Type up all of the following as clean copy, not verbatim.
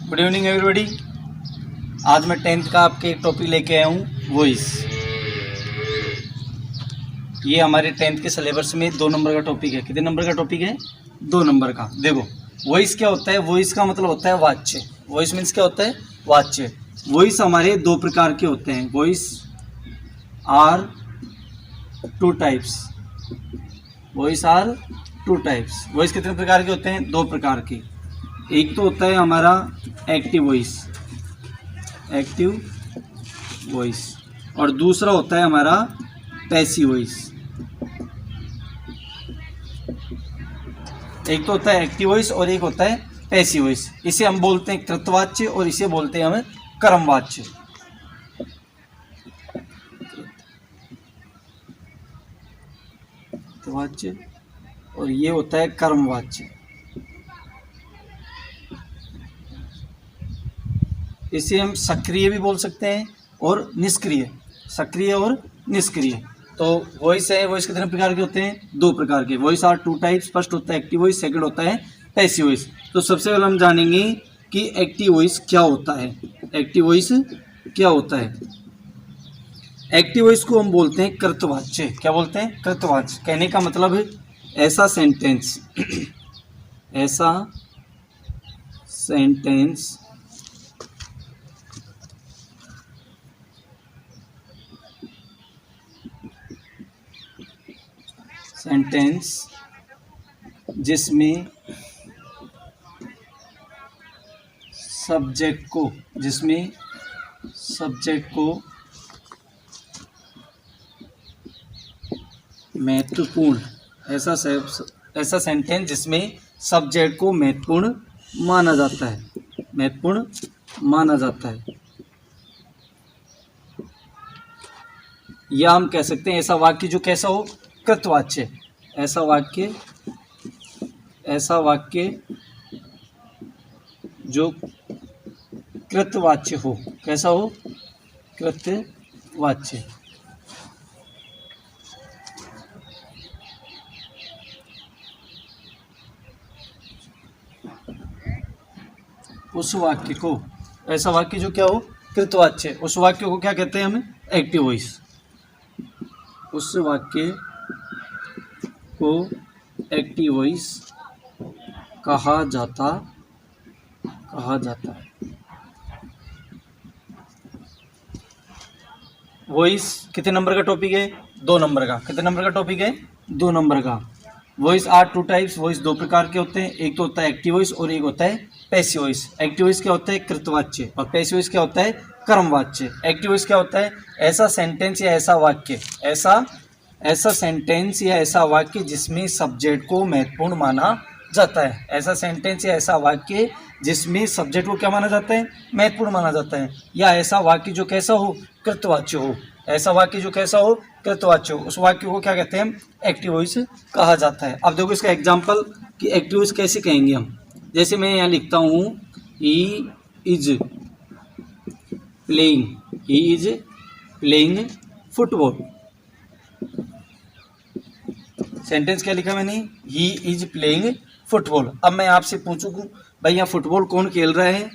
Good evening everybody. आज मैं 10th का आपके एक टॉपिक लेके आया हूँ, वॉइस। ये हमारे 10th के सिलेबस में 2 नंबर का टॉपिक है। कितने नंबर का टॉपिक है? 2 नंबर का। देखो, वॉइस क्या होता है? वॉइस का मतलब होता है वाच्य। वॉइस मीन्स क्या होता है? वाच्य। वॉइस हमारे 2 प्रकार के होते हैं। Voice are 2 types. Voice are 2 types. Voice कितने प्रकार के होते हैं? 2 प्रकार के। एक तो होता है हमारा एक्टिव वॉइस, एक्टिव वॉइस, और दूसरा होता है हमारा पैसिव वॉइस। एक तो होता है एक्टिव वॉइस और एक होता है पैसिव वॉइस। इसे हम बोलते हैं कृतवाच्य और इसे बोलते हैं हम कर्मवाच्य। कृतवाच्य और ये होता है कर्मवाच्य। इसे हम सक्रिय भी बोल सकते हैं और निष्क्रिय। सक्रिय और निष्क्रिय। तो वॉइस है, वॉइस कितने प्रकार के होते हैं? 2 प्रकार के। Voice are 2 types. फर्स्ट होता है एक्टिव वॉइस, सेकंड होता है पैसिव वॉइस। तो सबसे पहले हम जानेंगे कि एक्टिव वॉइस क्या होता है। एक्टिव वॉइस क्या होता है? एक्टिव वॉइस को हम बोलते हैं कृतवाच्य। क्या बोलते हैं? कृतवाच्य। कहने का मतलब है ऐसा सेंटेंस ऐसा सेंटेंस जिसमें सब्जेक्ट को महत्वपूर्ण, ऐसा सेंटेंस जिसमें सब्जेक्ट को महत्वपूर्ण माना जाता है, या हम कह सकते हैं ऐसा वाक्य जो कैसा हो? कृतवाच्य। ऐसा वाक्य जो कृतवाच्य हो। कैसा हो? कृतवाच्य। उस वाक्य को, ऐसा वाक्य जो क्या हो? कृतवाच्य। उस वाक्य को क्या कहते हैं हम? Active voice. उस वाक्य को एक्टिव वॉइस कहा जाता है। वॉइस कितने नंबर का टॉपिक है? 2 नंबर का। कितने नंबर का टॉपिक है? 2 नंबर का। Voice are 2 types. वॉइस 2 प्रकार के होते हैं। एक तो होता है एक्टिव वॉइस और एक होता है पैसिव वॉइस। एक्टिव वॉइस क्या होता है? कृतवाच्य। और पैसिव वॉइस क्या होता है? कर्मवाच्य। एक्टिव वॉइस क्या होता है? ऐसा सेंटेंस या ऐसा वाक्य जिसमें सब्जेक्ट को महत्वपूर्ण माना जाता है। ऐसा सेंटेंस या ऐसा वाक्य जिसमें सब्जेक्ट को क्या माना जाता है? महत्वपूर्ण माना जाता है। या ऐसा वाक्य जो कैसा हो? कृतवाच्य हो। ऐसा वाक्य जो कैसा हो? कृतवाच्य हो। उस वाक्य को क्या कहते हैं? एक्टिव वॉइस कहा जाता है। अब देखो इसका एग्जांपल कि एक्टिव वॉइस कैसे कहेंगे हम। जैसे मैं यहाँ लिखता हूँ ही इज प्लेइंग फुटबॉल। सेंटेंस क्या लिखा मैंने? ही इज प्लेइंग फुटबॉल। अब मैं आपसे पूछूं भाई यहाँ फुटबॉल कौन खेल रहा है?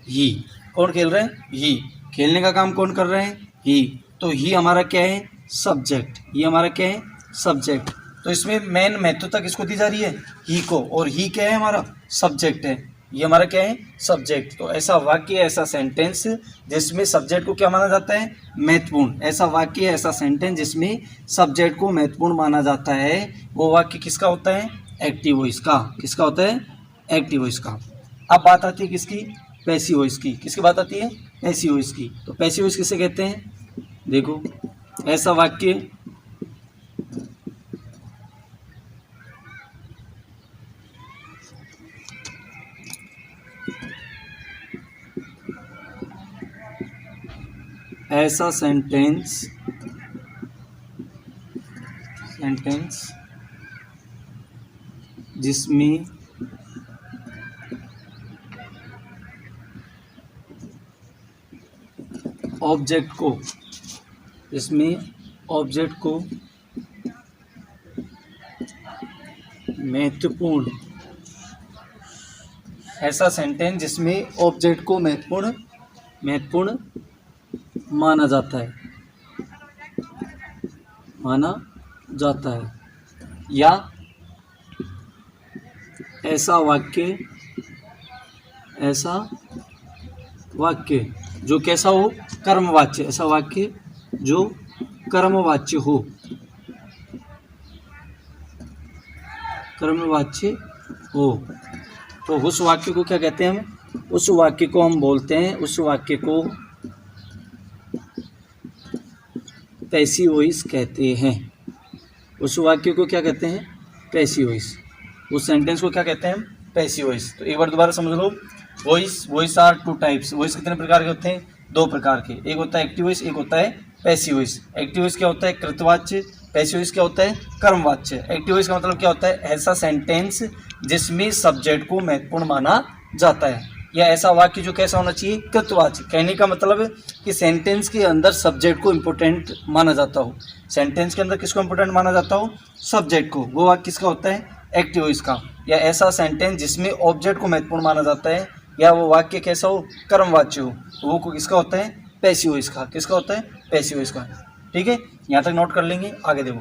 ही। कौन खेल रहा है? ही। खेलने का काम कौन कर रहा है? ही। तो ही हमारा क्या है? सब्जेक्ट। ही हमारा क्या है? सब्जेक्ट। तो इसमें मेन महत्वता किसको दी जा रही है? ही को। और ही क्या है? हमारा सब्जेक्ट है। ये हमारा क्या है? सब्जेक्ट। तो ऐसा वाक्य, ऐसा सेंटेंस जिसमें सब्जेक्ट को क्या माना जाता है? महत्वपूर्ण। ऐसा वाक्य, ऐसा सेंटेंस जिसमें सब्जेक्ट को महत्वपूर्ण माना जाता है, वो वाक्य किसका होता है? एक्टिव वॉइस का। किसका होता है? एक्टिव वॉइस का। अब बात आती है किसकी? पैसिव वॉइस की। किसकी बात आती है? पैसिव वॉइस की। तो पैसिव वॉइस किसे कहते हैं? देखो, ऐसा वाक्य ऐसा सेंटेंस जिसमें ऑब्जेक्ट को महत्वपूर्ण ऐसा सेंटेंस जिसमें ऑब्जेक्ट को महत्वपूर्ण माना जाता है या ऐसा वाक्य जो कैसा हो, कर्मवाच्य, ऐसा वाक्य जो कर्मवाच्य हो तो उस वाक्य को क्या कहते हैं हम? उस वाक्य को हम बोलते हैं, उस वाक्य को पैसिव वॉइस कहते हैं। उस वाक्य को क्या कहते हैं? Passive voice. उस सेंटेंस को क्या कहते हैं? Passive voice. तो एक बार दोबारा समझ लो, voice are two types. Voice कितने प्रकार के होते हैं? दो प्रकार के। एक होता है एक्टिव वॉइस, एक होता है पैसिव वॉइस। एक्टिव वॉइस क्या होता है? कृतवाच्य। पैसिव वॉइस क्या होता है? कर्मवाच्य। एक्टिव वॉइस का मतलब क्या होता है? ऐसा सेंटेंस जिसमें सब्जेक्ट को महत्वपूर्ण माना जाता है, या ऐसा वाक्य जो कैसा होना चाहिए? कृतवाच्य। कहने का मतलब कि सेंटेंस के अंदर सब्जेक्ट को इम्पोर्टेंट माना जाता हो। सेंटेंस के अंदर किसको इम्पोर्टेंट माना जाता हो? सब्जेक्ट को। वो वाक्य किसका होता है? एक्टिव वॉइस का। या ऐसा सेंटेंस जिसमें ऑब्जेक्ट को महत्वपूर्ण माना जाता है, या वो वाक्य कैसा हो? कर्मवाच्य हो, वो किसका होता है? पैसिव वॉइस का। किसका होता है? पैसिव वॉइस का। ठीक है, यहाँ तक नोट कर लेंगे। आगे देखो,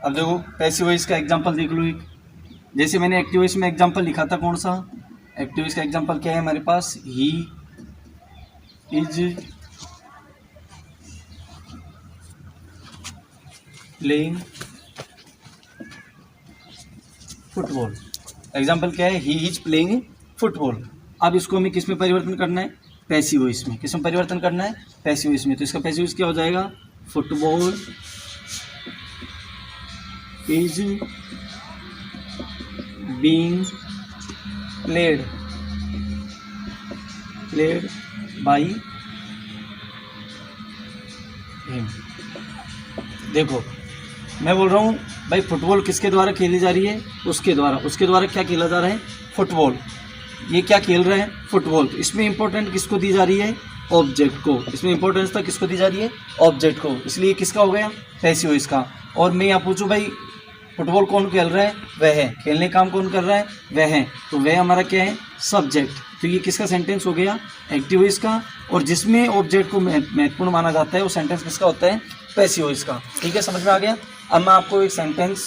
अब देखो पैसिव वॉइस का एग्जांपल देख लो एक। जैसे मैंने एक्टिव वॉइस में एग्जांपल लिखा था, कौन सा? एक्टिव वॉइस का एग्जांपल क्या है हमारे पास? He is playing football. Example क्या है? He is playing football. अब इसको हमें किस में परिवर्तन करना है? पैसिव वॉइस में। किस में परिवर्तन करना है? पैसिव वॉइस में। तो इसका पैसिव वॉइस क्या हो जाएगा? Football is being played by him. देखो मैं बोल रहा हूँ भाई, फुटबॉल किसके द्वारा खेली जा रही है? उसके द्वारा क्या खेला जा रहा है? फुटबॉल। ये क्या खेल रहे हैं? फुटबॉल। तो इसमें इंपॉर्टेंट किसको दी जा रही है? ऑब्जेक्ट को। इसमें इंपॉर्टेंस तो किसको दी जा रही है? ऑब्जेक्ट को। इसलिए किसका हो गया? पैसिव वॉइस का। और मैं यहाँ पूछूं भाई, फुटबॉल कौन खेल रहा है? वह है। खेलने काम कौन कर रहा है? वह है। तो वह हमारा क्या है? सब्जेक्ट। तो ये किसका सेंटेंस हो गया? एक्टिव वॉइस का। और जिसमें ऑब्जेक्ट को महत्वपूर्ण माना जाता है, वो सेंटेंस किसका होता है? पैसिव वॉइस का। ठीक है, समझ में आ गया? अब मैं आपको एक सेंटेंस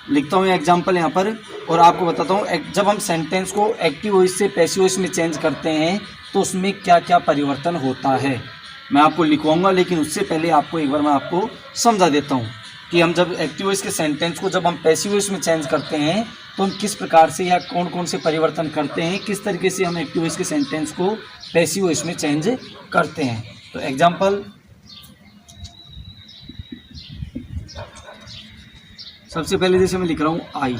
लिखता हूँ एग्जाम्पल यहाँ पर, और आपको बताता हूँ जब हम सेंटेंस को एक्टिव वॉइस से पैसिव वॉइस में चेंज करते हैं तो उसमें क्या क्या परिवर्तन होता है। मैं आपको लिखवाऊंगा, लेकिन उससे पहले आपको एक बार मैं आपको समझा देता हूँ कि हम जब एक्टिव वॉइस के सेंटेंस को जब हम पैसिव वॉइस में चेंज करते हैं तो हम किस प्रकार से या कौन कौन से परिवर्तन करते हैं, किस तरीके से हम एक्टिव वॉइस के सेंटेंस को पैसिव वॉइस में चेंज करते हैं। तो एग्जाम्पल, सबसे पहले जैसे मैं लिख रहा हूँ, I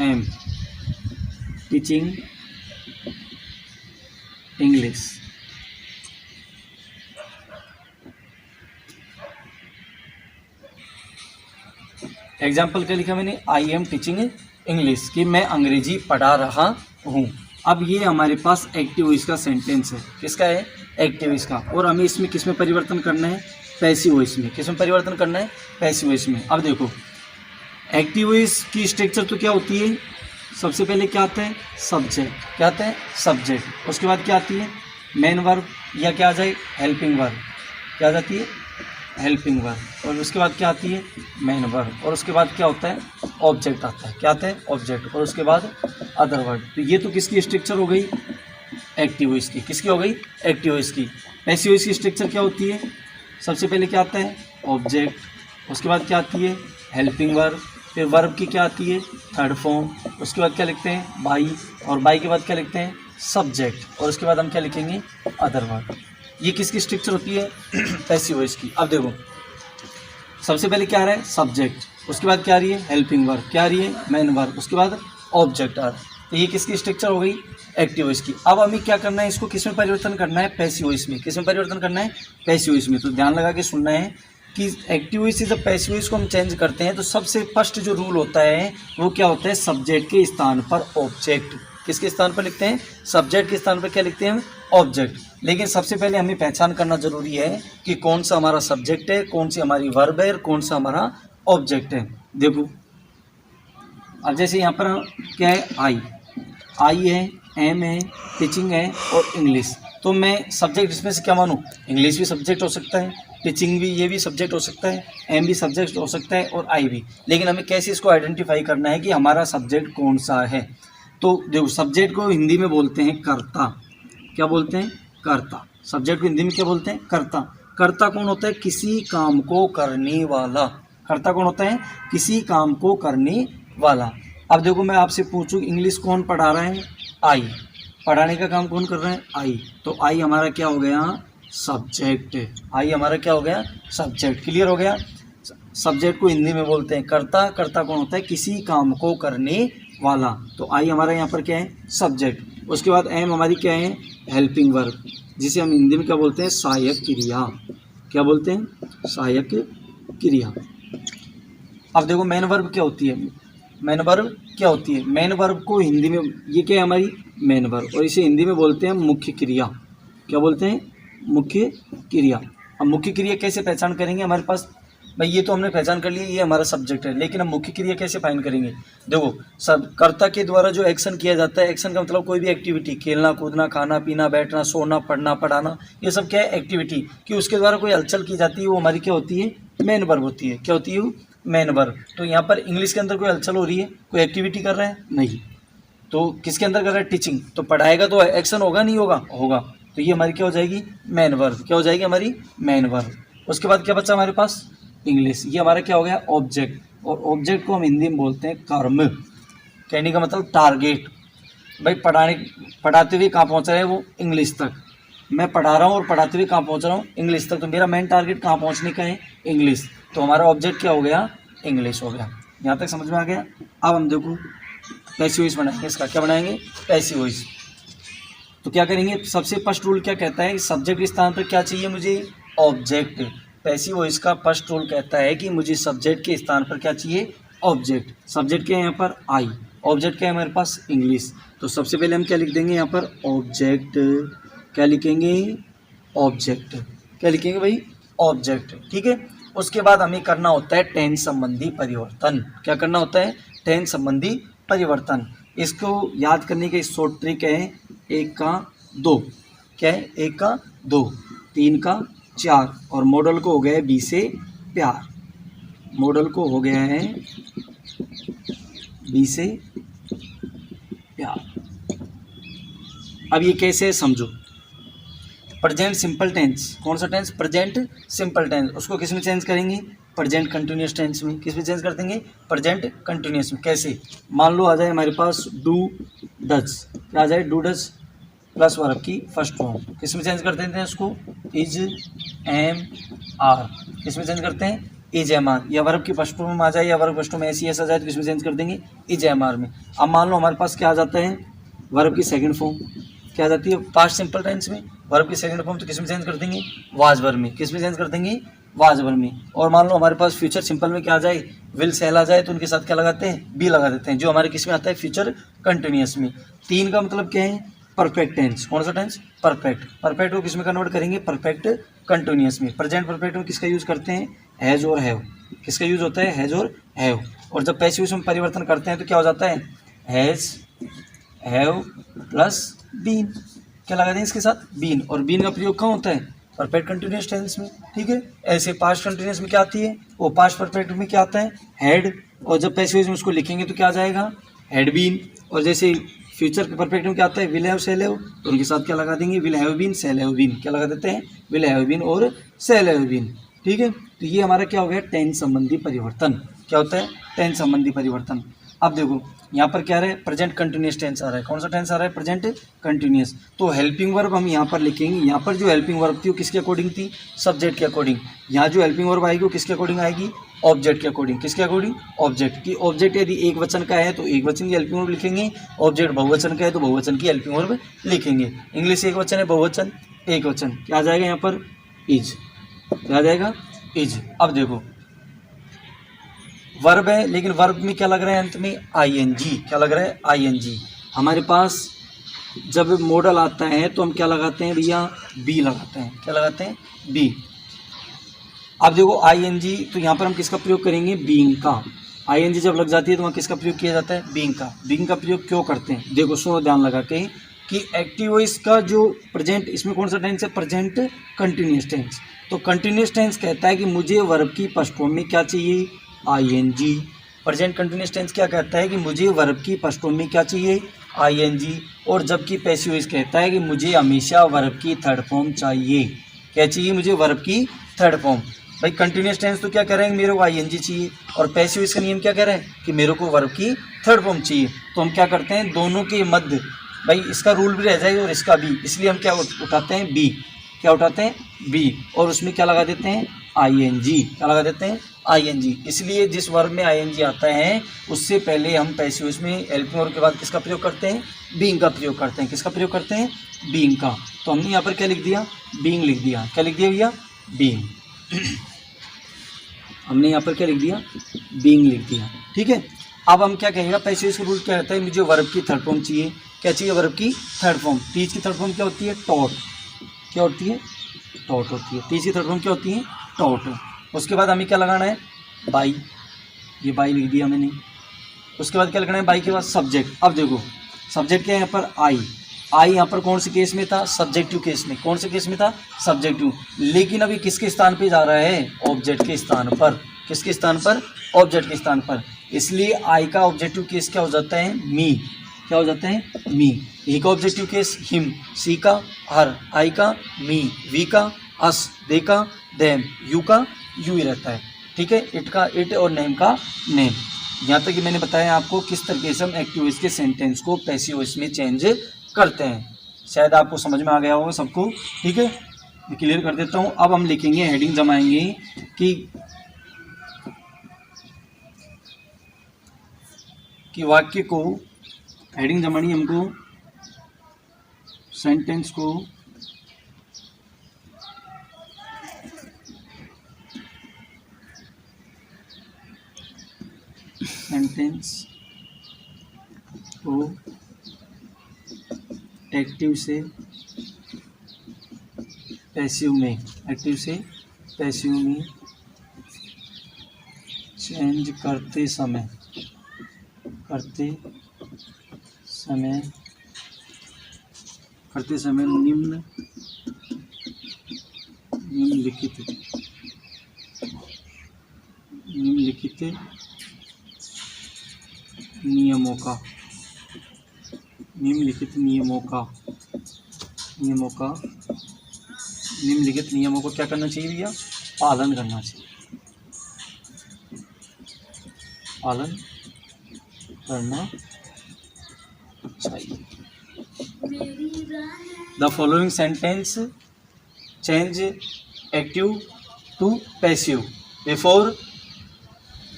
am teaching English. Example क्या लिखा मैंने? आई एम टीचिंग इंग्लिश, कि मैं अंग्रेजी पढ़ा रहा हूँ। अब ये हमारे पास एक्टिव वॉइस का सेंटेंस है। किसका है? एक्टिव वॉइस का। और हमें इसमें किस में परिवर्तन करना है? पैसिव वॉइस में। किस में परिवर्तन करना है? पैसिव वॉइस में। अब देखो एक्टिव वॉइस की स्ट्रक्चर तो क्या होती है? सबसे पहले क्या आता है? सब्जेक्ट। क्या आता है? सब्जेक्ट। उसके बाद क्या आती है? मेन वर्ब, या क्या आ जाए? Helping verb. क्या आ जाती है? Helping verb. और उसके बाद क्या आती है? Main verb. और उसके बाद क्या होता है? ऑब्जेक्ट आता है। क्या आता है? ऑब्जेक्ट। और उसके बाद अदर वर्ड। तो ये तो किसकी स्ट्रक्चर हो गई? एक्टिव वॉइस की। किसकी हो गई? एक्टिव वॉइस की। पैसिव वॉइस की स्ट्रक्चर क्या होती है? सबसे पहले क्या आता है? ऑब्जेक्ट। उसके बाद क्या आती है? Helping verb. फिर वर्ब की क्या आती है? Third form. उसके बाद क्या लिखते हैं? बाई। और बाई के बाद क्या लिखते हैं? सब्जेक्ट। और उसके बाद हम क्या लिखेंगे? Other word. ये किसकी स्ट्रक्चर होती है? पैसिव वॉइस की। अब देखो सबसे पहले क्या आ रहा है? सब्जेक्ट। उसके बाद क्या आ रही है? Helping verb. क्या आ रही है? Main verb. उसके बाद ऑब्जेक्ट आ रहा है। तो ये किसकी स्ट्रक्चर हो गई? एक्टिव वॉइस की। अब हमें क्या करना है? इसको किस में परिवर्तन करना है? पैसिव वॉइस में। किस में परिवर्तन करना है? पैसिव वॉइस में। तो ध्यान लगा के सुनना है कि एक्टिव वॉइस से जब पैसिव वॉइस को हम चेंज करते हैं तो सबसे फर्स्ट जो रूल होता है वो क्या होता है? सब्जेक्ट के स्थान पर ऑब्जेक्ट। किसके स्थान पर लिखते हैं? सब्जेक्ट के स्थान पर क्या लिखते हैं? ऑब्जेक्ट। लेकिन सबसे पहले हमें पहचान करना जरूरी है कि कौन सा हमारा सब्जेक्ट है, कौन सी हमारी वर्ब है और कौन सा हमारा ऑब्जेक्ट है। देखो अब जैसे यहाँ पर क्या है, आई है, एम है, टीचिंग है और इंग्लिश। तो मैं सब्जेक्ट इसमें से क्या मानूँ, इंग्लिश भी सब्जेक्ट हो सकता है, टीचिंग भी, ये भी सब्जेक्ट हो सकता है, एम भी सब्जेक्ट हो सकता है और आई भी। लेकिन हमें कैसे इसको आइडेंटिफाई करना है कि हमारा सब्जेक्ट कौन सा है। तो देखो सब्जेक्ट को हिंदी में बोलते हैं कर्ता। क्या बोलते हैं, कर्ता। सब्जेक्ट को हिंदी में क्या बोलते हैं, कर्ता। कर्ता कौन होता है, किसी काम को करने वाला। कर्ता कौन होता है, किसी काम को करने वाला। अब देखो मैं आपसे पूछूं इंग्लिश कौन पढ़ा रहा है, आई। पढ़ाने का काम कौन कर रहा है, आई। तो आई हमारा क्या हो गया, सब्जेक्ट। आई हमारा क्या हो गया, सब्जेक्ट। क्लियर हो गया। सब्जेक्ट को हिंदी में बोलते हैं कर्ता। कर्ता कौन होता है, किसी काम को करने वाला। तो आई हमारा यहाँ पर क्या है, सब्जेक्ट। उसके बाद एम हमारी क्या है, हेल्पिंग वर्ब, जिसे हम हिंदी में क्या बोलते हैं, सहायक क्रिया। क्या बोलते हैं, सहायक क्रिया। अब देखो मेन वर्ब क्या होती है, मेन वर्ब क्या होती है। मेन वर्ब को हिंदी में, ये क्या है हमारी मेन वर्ब, और इसे हिंदी में बोलते हैं मुख्य क्रिया। क्या बोलते हैं, मुख्य क्रिया। अब मुख्य क्रिया कैसे पहचान करेंगे, हमारे पास भाई ये तो हमने पहचान कर लिया, ये हमारा सब्जेक्ट है, लेकिन हम मुख्य क्रिया कैसे फाइंड करेंगे। देखो सब कर्ता के द्वारा जो एक्शन किया जाता है, एक्शन का मतलब कोई भी एक्टिविटी, खेलना कूदना, खाना पीना, बैठना सोना, पढ़ना पढ़ाना, ये सब क्या है, एक्टिविटी कि उसके द्वारा कोई हलचल की जाती है, वो हमारी क्या होती है, मेन वर्ब होती है। क्या होती है, मेन वर्ब। तो यहाँ पर इंग्लिश के अंदर कोई हलचल हो रही है, कोई एक्टिविटी कर रहा है, नहीं। तो किसके अंदर कर रहा है, टीचिंग। तो पढ़ाएगा तो एक्शन होगा, नहीं होगा, होगा। तो ये हमारी क्या हो जाएगी, मेन वर्ब। क्या हो जाएगी, हमारी मेन वर्ब। उसके बाद क्या बचा हमारे पास, इंग्लिश। ये हमारा क्या हो गया, ऑब्जेक्ट। और ऑब्जेक्ट को हम हिंदी में बोलते हैं कर्म। कहने का मतलब टारगेट। भाई पढ़ाते हुए कहाँ पहुँच रहे हैं वो, इंग्लिश तक। मैं पढ़ा रहा हूँ और पढ़ाते हुए कहाँ पहुँच रहा हूँ, इंग्लिश तक। तो मेरा मेन टारगेट कहाँ पहुँचने का है, इंग्लिश। तो हमारा ऑब्जेक्ट क्या हो गया, इंग्लिश हो गया। यहाँ तक समझ में आ गया। अब हम देखो पैसिव वॉइस बनाएंगे, इसका क्या बनाएंगे, पैसिव वॉइस। तो क्या करेंगे, सबसे फर्स्ट रूल क्या कहता है, सब्जेक्ट के स्थान पर क्या चाहिए मुझे, ऑब्जेक्ट। पैसिव वॉइस का फर्स्ट रूल कहता है कि मुझे सब्जेक्ट के स्थान पर क्या चाहिए, ऑब्जेक्ट। सब्जेक्ट क्या है यहाँ पर, आई। ऑब्जेक्ट क्या है हमारे पास, इंग्लिश। तो सबसे पहले हम क्या लिख देंगे यहाँ पर, ऑब्जेक्ट। क्या लिखेंगे, ऑब्जेक्ट। क्या लिखेंगे भाई, ऑब्जेक्ट। ठीक है। उसके बाद हमें करना होता है टेंस संबंधी परिवर्तन। क्या करना होता है, टेंस संबंधी परिवर्तन। इसको याद करने की शॉर्ट ट्रिक है, 1 का 2। क्या है, 1 का 2, 3 का 4, और मॉडल को हो गया है बी से प्यार। मॉडल को हो गया है बी से प्यार। अब ये कैसे है समझो। प्रेजेंट सिंपल टेंस, कौन सा टेंस, प्रेजेंट सिंपल टेंस, उसको किस में चेंज करेंगे, प्रेजेंट कंटिन्यूस टेंस में। किस में चेंज कर देंगे, प्रेजेंट कंटिन्यूस में। कैसे, मान लो आ जाए हमारे पास डू डज। क्या आ जाए, डू डज प्लस वर्ब की फर्स्ट फॉर्म। किस में चेंज कर देते हैं उसको, इज एम आर। किस में चेंज करते हैं, इज एम आर। या वर्ब की फर्स्ट फॉर्म में आ जाए, या वर्ब फर्स्ट फॉर्म में ऐसी ऐसा जाए तो किस में चेंज कर देंगे, इज एम आर में। अब मान लो हमारे पास क्या आ जाता है, वर्ब की सेकंड फॉर्म क्या आ जाती है, पास्ट सिंपल टेंस में। वर्ब की सेकंड फॉर्म तो किस में चेंज कर देंगे, वाज वर्ब में। किस में चेंज कर देंगे, वाज वर्ब में। और मान लो हमारे पास फ्यूचर सिंपल में क्या आ जाए, विल सेल आ जाए, तो उनके साथ क्या लगाते हैं, बी लगा देते हैं, जो हमारे किस में आता है, फ्यूचर कंटिन्यूअस में। 3 का मतलब क्या है, परफेक्ट टेंस। कौन सा टेंस, परफेक्ट। परफेक्ट को किस में कन्वर्ट करेंगे, परफेक्ट कंटिन्यूअस में। प्रेजेंट परफेक्ट में किसका यूज करते हैं, हैज और हैव। किसका यूज होता है, हैज और हैव। और जब पैसिव में परिवर्तन करते हैं तो क्या हो जाता है, हैज हैव प्लस बीन। क्या लगा दें इसके साथ, बीन। और बीन का प्रयोग कहाँ होता है, परफेक्ट कंटिन्यूअस टेंस में। ठीक है। ऐसे पास्ट कंटिन्यूअस में क्या आती है, वो पास्ट परफेक्ट में क्या आता है, हैड। और जब पैसिव में उसको लिखेंगे तो क्या आ जाएगा, हैड बीन। और जैसे फ्यूचर परफेक्ट में क्या आता है, विल हैव सेल हैव, तो उनके साथ क्या लगा देंगे, will have been shall have been. क्या लगा देते हैं, विल हैव बीन और सेल हैव बीन। ठीक है। तो ये हमारा क्या हो गया, टेंस संबंधी परिवर्तन। क्या होता है, टेंस संबंधी परिवर्तन। अब देखो यहाँ पर क्या रहा है, प्रेजेंट कंटिन्यूअस टेंस आ रहा है। कौन सा टेंस आ रहा है, प्रेजेंट कंटिन्यूअस। तो हेल्पिंग वर्ब हम यहाँ पर लिखेंगे। यहाँ पर जो हेल्पिंग वर्ब थी वो किसके अकॉर्डिंग थी, सब्जेक्ट के अकॉर्डिंग। यहाँ जो हेल्पिंग वर्ब आएगी वो किसके अकॉर्डिंग आएगी, ऑब्जेक्ट के अकॉर्डिंग। किसके अकॉर्डिंग, ऑब्जेक्ट की। ऑब्जेक्ट यदि एक वचन का है तो एक वचन की हेल्पिंग वर्ब लिखेंगे, ऑब्जेक्ट बहुवचन का है तो बहुवचन की हेल्पिंग वर्ब लिखेंगे। इंग्लिश एक वचन है, बहुवचन एक वचन। क्या आ जाएगा यहाँ पर, इज। क्या आ जाएगा, इज। अब देखो वर्ब है, लेकिन वर्ब में क्या लग रहा है अंत में, आईएनजी। क्या लग रहा है, आईएनजी। हमारे पास जब मॉडल आता है तो हम क्या लगाते हैं भैया, बी लगाते हैं। क्या लगाते हैं, बी। अब देखो आईएनजी, तो यहाँ पर हम किसका प्रयोग करेंगे, बीइंग का। आईएनजी जब लग जाती है तो वहाँ किसका प्रयोग किया जाता है, बीइंग का। बीइंग का प्रयोग क्यों करते हैं, देखो सुनो ध्यान लगा के कि एक्टिव वॉइस का जो प्रेजेंट, इसमें कौन सा टेंस है, प्रेजेंट कंटिन्यूअस टेंस। तो कंटिन्यूअस टेंस कहता है कि मुझे वर्ब की फर्स्ट फॉर्म में क्या चाहिए, आईएनजी। प्रेजेंट कंटिन्यूअस टेंस क्या कहता है कि मुझे वर्ब की फर्स्ट फॉर्म में क्या चाहिए, आईएनजी। और जबकि पैसिव वॉइस कहता है कि मुझे हमेशा वर्ब की थर्ड फॉर्म चाहिए। क्या चाहिए, मुझे वर्ब की थर्ड फॉर्म। भाई कंटिन्यूअस टेंस तो क्या कह रहे हैं, मेरे को आईएनजी चाहिए, और पैसिव वॉइस का नियम क्या कह रहा है कि मेरे को वर्ब की थर्ड फॉर्म चाहिए। तो हम क्या करते हैं, दोनों के मध्य, भाई इसका रूल भी रह जाएगा और इसका भी, इसलिए हम क्या उठाते हैं, बी। क्या उठाते हैं, बी, और उसमें क्या लगा देते हैं, आईएनजी। क्या लगा देते हैं, आईएनजी। इसलिए जिस वर्ब में आईएनजी आता है उससे पहले हम पैसिव वॉइस में हेल्पिंग वर्ब के बाद किसका प्रयोग करते हैं, बीइंग का प्रयोग करते हैं। किसका प्रयोग करते हैं, बीइंग का। तो हमने यहाँ पर क्या लिख दिया, बीइंग लिख दिया। क्या लिख दिया भैया, बीइंग। हमने यहाँ पर क्या लिख दिया, बीइंग लिख दिया। ठीक है, अब हम क्या कहेगा, पैसिव वॉइस का रूल क्या रहता है, मुझे वर्ब की थर्ड फॉर्म चाहिए। क्या चाहिए, वर्ब की थर्ड फॉर्म। टीच की थर्ड फॉर्म क्या होती है, टॉट। क्या होती है, टॉट होती है। टीच की थर्ड फॉर्म क्या होती है, टॉट। उसके बाद हमें क्या लगाना है, बाई। ये बाई लिख दिया मैंने। उसके बाद क्या लगाना है, बाई के बाद सब्जेक्ट। अब देखो सब्जेक्ट क्या है यहाँ पर, आई। आई यहाँ पर कौन से केस में था, सब्जेक्टिव केस में। कौन से केस में था, सब्जेक्टिव। लेकिन अभी किसके स्थान पे जा रहा है, ऑब्जेक्ट के स्थान पर। किसके स्थान पर, ऑब्जेक्ट के स्थान पर। इसलिए आई का ऑब्जेक्टिव केस क्या हो जाता है, मी। क्या हो जाता है, मी। ही का ऑब्जेक्टिव केस हिम, सी का हर, आई का मी, वी का अस, दे का देम, यू का यू ही रहता है। ठीक है, इट का इट और नेम का नेम। यहाँ तक कि मैंने बताया आपको किस तरीके से हम एक्टिव वॉइस के सेंटेंस को पैसिव वॉइस में चेंज करते हैं। शायद आपको समझ में आ गया होगा सबको। ठीक है, मैं क्लियर कर देता हूँ। अब हम लिखेंगे, हेडिंग जमाएंगे कि वाक्य को, हेडिंग जमानी हमको, सेंटेंस को एक्टिव से पैसिव में, एक्टिव से पैसिव में चेंज करते समय निम्नलिखित नियमों को क्या करना चाहिए भैया, पालन करना चाहिए। पालन करना चाहिए। The following sentence change active to passive before,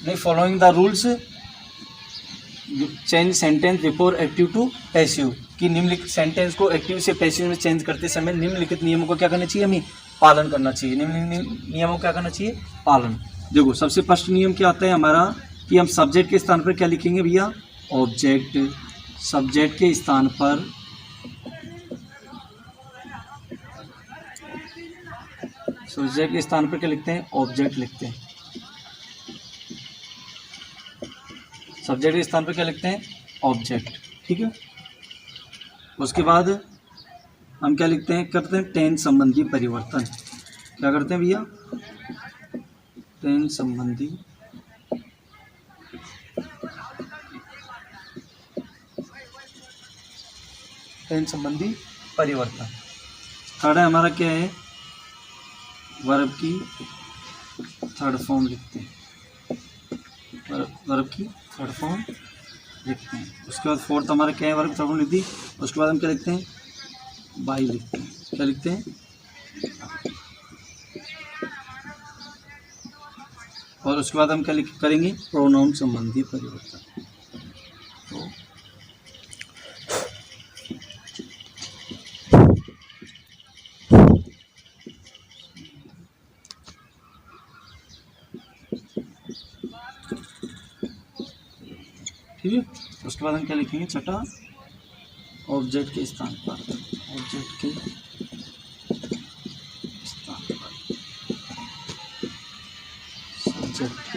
नहीं, following the rules change sentence before active to passive. कि निम्नलिखित सेंटेंस को एक्टिव से पैसिव में चेंज करते समय निम्नलिखित नियमों को क्या करना चाहिए, हमें पालन करना चाहिए। निम्नलिखित नियमों को क्या करना चाहिए, पालन। देखो सबसे फर्स्ट नियम क्या आता है हमारा कि हम सब्जेक्ट के स्थान पर क्या लिखेंगे भैया, ऑब्जेक्ट। सब्जेक्ट के स्थान पर क्या लिखते हैं, ऑब्जेक्ट लिखते हैं। सब्जेक्ट के स्थान पर क्या लिखते हैं, ऑब्जेक्ट। ठीक है, उसके बाद हम क्या लिखते हैं, करते हैं टेंस संबंधी परिवर्तन। क्या करते हैं भैया, टेंस संबंधी परिवर्तन। थर्ड है हमारा क्या है, वर्ब की थर्ड फॉर्म लिखते हैं। वर्ब की थर्ड फॉर्म लिखते हैं। उसके बाद फोर्थ हमारा क्या है, वर्ब थर्ड फॉर्म लिख दी। उसके बाद हम क्या लिखते हैं, बाई लिखते हैं। क्या लिखते हैं, और उसके बाद हम क्या करेंगे, प्रोनाउन संबंधी परिवर्तन। तो ठीक है, उसके बाद हम क्या लिखेंगे, छठा ऑब्जेक्ट के स्थान पर, ऑब्जेक्ट के स्थान पर सब्जेक्ट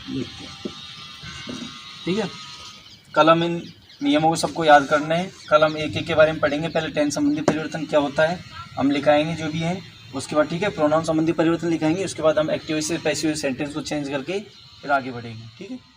लिखते हैं। ठीक है, कलम इन नियमों को सबको याद करना है। कलम एक एक के बारे में पढ़ेंगे। पहले टेंस संबंधी परिवर्तन क्या होता है हम लिखाएंगे जो भी है, उसके बाद ठीक है प्रोनाउन संबंधी परिवर्तन लिखाएंगे, उसके बाद हम एक्टिव से पैसिव सेंटेंस को चेंज करके फिर आगे बढ़ेंगे। ठीक है।